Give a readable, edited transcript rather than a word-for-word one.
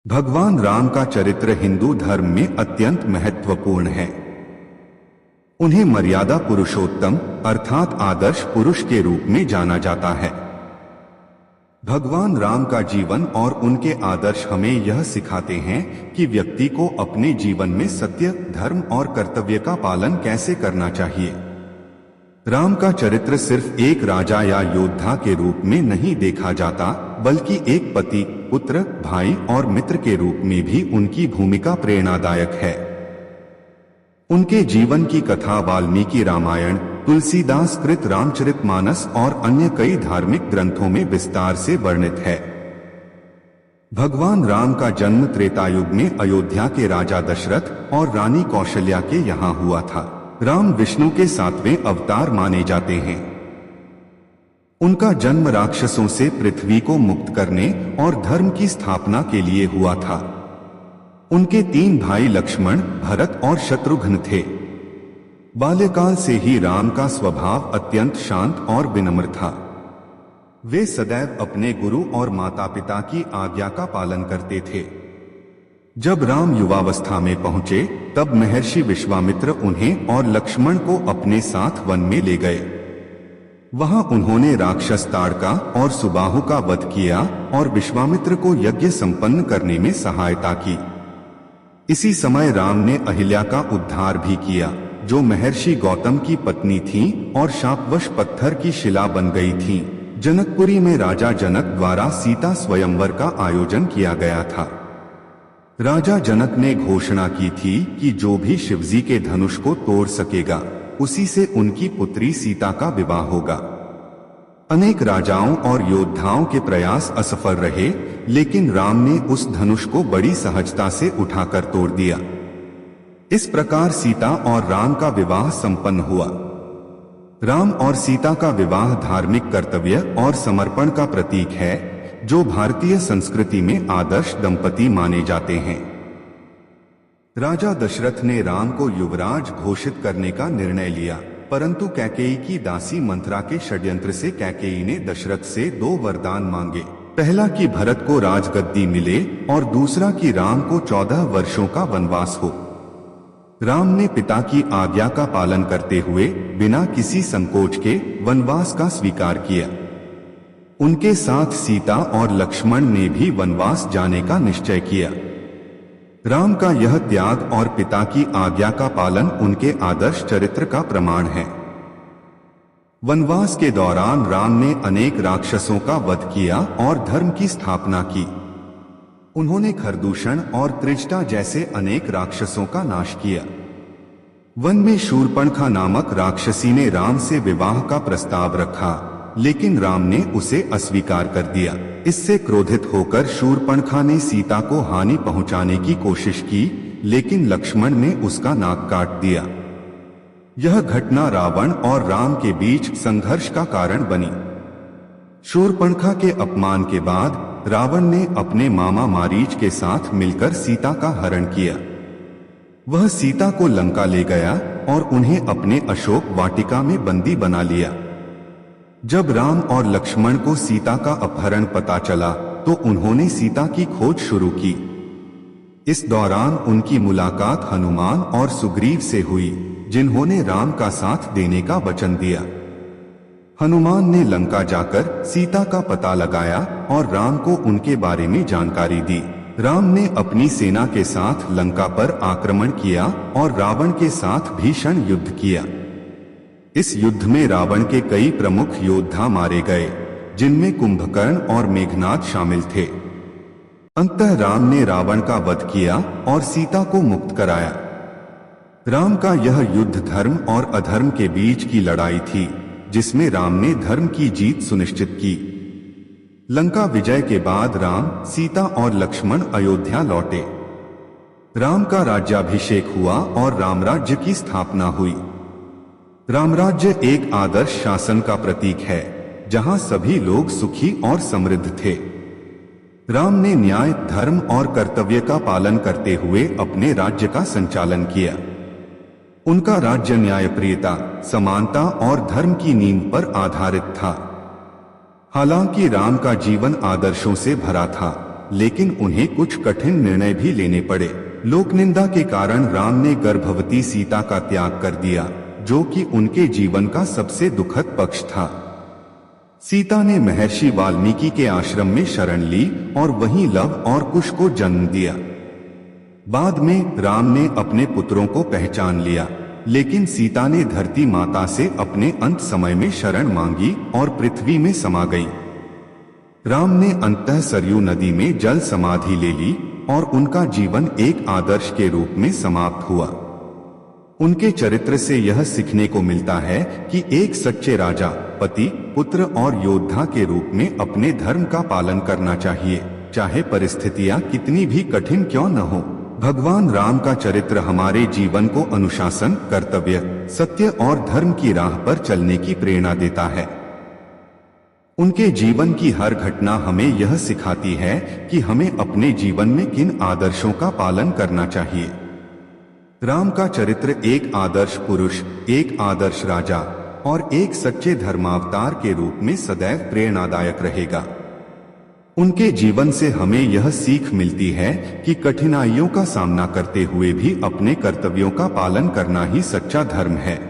भगवान राम का चरित्र हिंदू धर्म में अत्यंत महत्वपूर्ण है। उन्हें मर्यादा पुरुषोत्तम अर्थात आदर्श पुरुष के रूप में जाना जाता है। भगवान राम का जीवन और उनके आदर्श हमें यह सिखाते हैं कि व्यक्ति को अपने जीवन में सत्य, धर्म और कर्तव्य का पालन कैसे करना चाहिए। राम का चरित्र सिर्फ एक राजा या योद्धा के रूप में नहीं देखा जाता, बल्कि एक पति, पुत्र, भाई और मित्र के रूप में भी उनकी भूमिका प्रेरणादायक है। उनके जीवन की कथा वाल्मीकि रामायण, तुलसीदास कृत रामचरितमानस और अन्य कई धार्मिक ग्रंथों में विस्तार से वर्णित है। भगवान राम का जन्म त्रेतायुग में अयोध्या के राजा दशरथ और रानी कौशल्या के यहाँ हुआ था। राम विष्णु के 7वें अवतार माने जाते हैं। उनका जन्म राक्षसों से पृथ्वी को मुक्त करने और धर्म की स्थापना के लिए हुआ था। उनके 3 भाई लक्ष्मण, भरत और शत्रुघ्न थे। बाल्यकाल से ही राम का स्वभाव अत्यंत शांत और विनम्र था। वे सदैव अपने गुरु और माता पिता की आज्ञा का पालन करते थे। जब राम युवावस्था में पहुंचे तब महर्षि विश्वामित्र उन्हें और लक्ष्मण को अपने साथ वन में ले गए। वहां उन्होंने राक्षस ताड़का और सुबाहु का वध किया और विश्वामित्र को यज्ञ संपन्न करने में सहायता की। इसी समय राम ने अहिल्या का उद्धार भी किया, जो महर्षि गौतम की पत्नी थी और शापवश पत्थर की शिला बन गई थी। जनकपुरी में राजा जनक द्वारा सीता स्वयंवर का आयोजन किया गया था। राजा जनक ने घोषणा की थी कि जो भी शिवजी के धनुष को तोड़ सकेगा, उसी से उनकी पुत्री सीता का विवाह होगा। अनेक राजाओं और योद्धाओं के प्रयास असफल रहे, लेकिन राम ने उस धनुष को बड़ी सहजता से उठाकर तोड़ दिया। इस प्रकार सीता और राम का विवाह संपन्न हुआ। राम और सीता का विवाह धार्मिक कर्तव्य और समर्पण का प्रतीक है, जो भारतीय संस्कृति में आदर्श दंपति माने जाते हैं। राजा दशरथ ने राम को युवराज घोषित करने का निर्णय लिया, परंतु कैकेयी की दासी मंथरा के षड्यंत्र से कैकेयी ने दशरथ से 2 वरदान मांगे। पहला कि भरत को राजगद्दी मिले और दूसरा कि राम को 14 वर्षों का वनवास हो। राम ने पिता की आज्ञा का पालन करते हुए बिना किसी संकोच के वनवास का स्वीकार किया। उनके साथ सीता और लक्ष्मण ने भी वनवास जाने का निश्चय किया। राम का यह त्याग और पिता की आज्ञा का पालन उनके आदर्श चरित्र का प्रमाण है। वनवास के दौरान राम ने अनेक राक्षसों का वध किया और धर्म की स्थापना की। उन्होंने खरदूषण और त्रिजटा जैसे अनेक राक्षसों का नाश किया। वन में शूर्पणखा नामक राक्षसी ने राम से विवाह का प्रस्ताव रखा, लेकिन राम ने उसे अस्वीकार कर दिया। इससे क्रोधित होकर शूर्पणखा ने सीता को हानि पहुंचाने की कोशिश की, लेकिन लक्ष्मण ने उसका नाक काट दिया। यह घटना रावण और राम के बीच संघर्ष का कारण बनी। शूर्पणखा के अपमान के बाद रावण ने अपने मामा मारीच के साथ मिलकर सीता का हरण किया। वह सीता को लंका ले गया और उन्हें अपने अशोक वाटिका में बंदी बना लिया। जब राम और लक्ष्मण को सीता का अपहरण पता चला तो उन्होंने सीता की खोज शुरू की। इस दौरान उनकी मुलाकात हनुमान और सुग्रीव से हुई, जिन्होंने राम का साथ देने का वचन दिया। हनुमान ने लंका जाकर सीता का पता लगाया और राम को उनके बारे में जानकारी दी। राम ने अपनी सेना के साथ लंका पर आक्रमण किया और रावण के साथ भीषण युद्ध किया। इस युद्ध में रावण के कई प्रमुख योद्धा मारे गए, जिनमें कुंभकर्ण और मेघनाद शामिल थे। अंततः राम ने रावण का वध किया और सीता को मुक्त कराया। राम का यह युद्ध धर्म और अधर्म के बीच की लड़ाई थी, जिसमें राम ने धर्म की जीत सुनिश्चित की। लंका विजय के बाद राम, सीता और लक्ष्मण अयोध्या लौटे। राम का राज्याभिषेक हुआ और रामराज्य की स्थापना हुई। रामराज्य एक आदर्श शासन का प्रतीक है, जहां सभी लोग सुखी और समृद्ध थे। राम ने न्याय, धर्म और कर्तव्य का पालन करते हुए अपने राज्य का संचालन किया। उनका राज्य न्यायप्रियता, समानता और धर्म की नींव पर आधारित था। हालांकि राम का जीवन आदर्शों से भरा था, लेकिन उन्हें कुछ कठिन निर्णय भी लेने पड़े। लोक निंदा के कारण राम ने गर्भवती सीता का त्याग कर दिया, जो कि उनके जीवन का सबसे दुखद पक्ष था। सीता ने महर्षि वाल्मीकि के आश्रम में शरण ली और वहीं लव और कुश को जन्म दिया। बाद में राम ने अपने पुत्रों को पहचान लिया, लेकिन सीता ने धरती माता से अपने अंत समय में शरण मांगी और पृथ्वी में समा गई। राम ने अंततः सरयू नदी में जल समाधि ले ली और उनका जीवन एक आदर्श के रूप में समाप्त हुआ। उनके चरित्र से यह सीखने को मिलता है कि एक सच्चे राजा, पति, पुत्र और योद्धा के रूप में अपने धर्म का पालन करना चाहिए, चाहे परिस्थितियां कितनी भी कठिन क्यों न हो। भगवान राम का चरित्र हमारे जीवन को अनुशासन, कर्तव्य, सत्य और धर्म की राह पर चलने की प्रेरणा देता है। उनके जीवन की हर घटना हमें यह सिखाती है कि हमें अपने जीवन में किन आदर्शों का पालन करना चाहिए। राम का चरित्र एक आदर्श पुरुष, एक आदर्श राजा और एक सच्चे धर्मावतार के रूप में सदैव प्रेरणादायक रहेगा। उनके जीवन से हमें यह सीख मिलती है कि कठिनाइयों का सामना करते हुए भी अपने कर्तव्यों का पालन करना ही सच्चा धर्म है।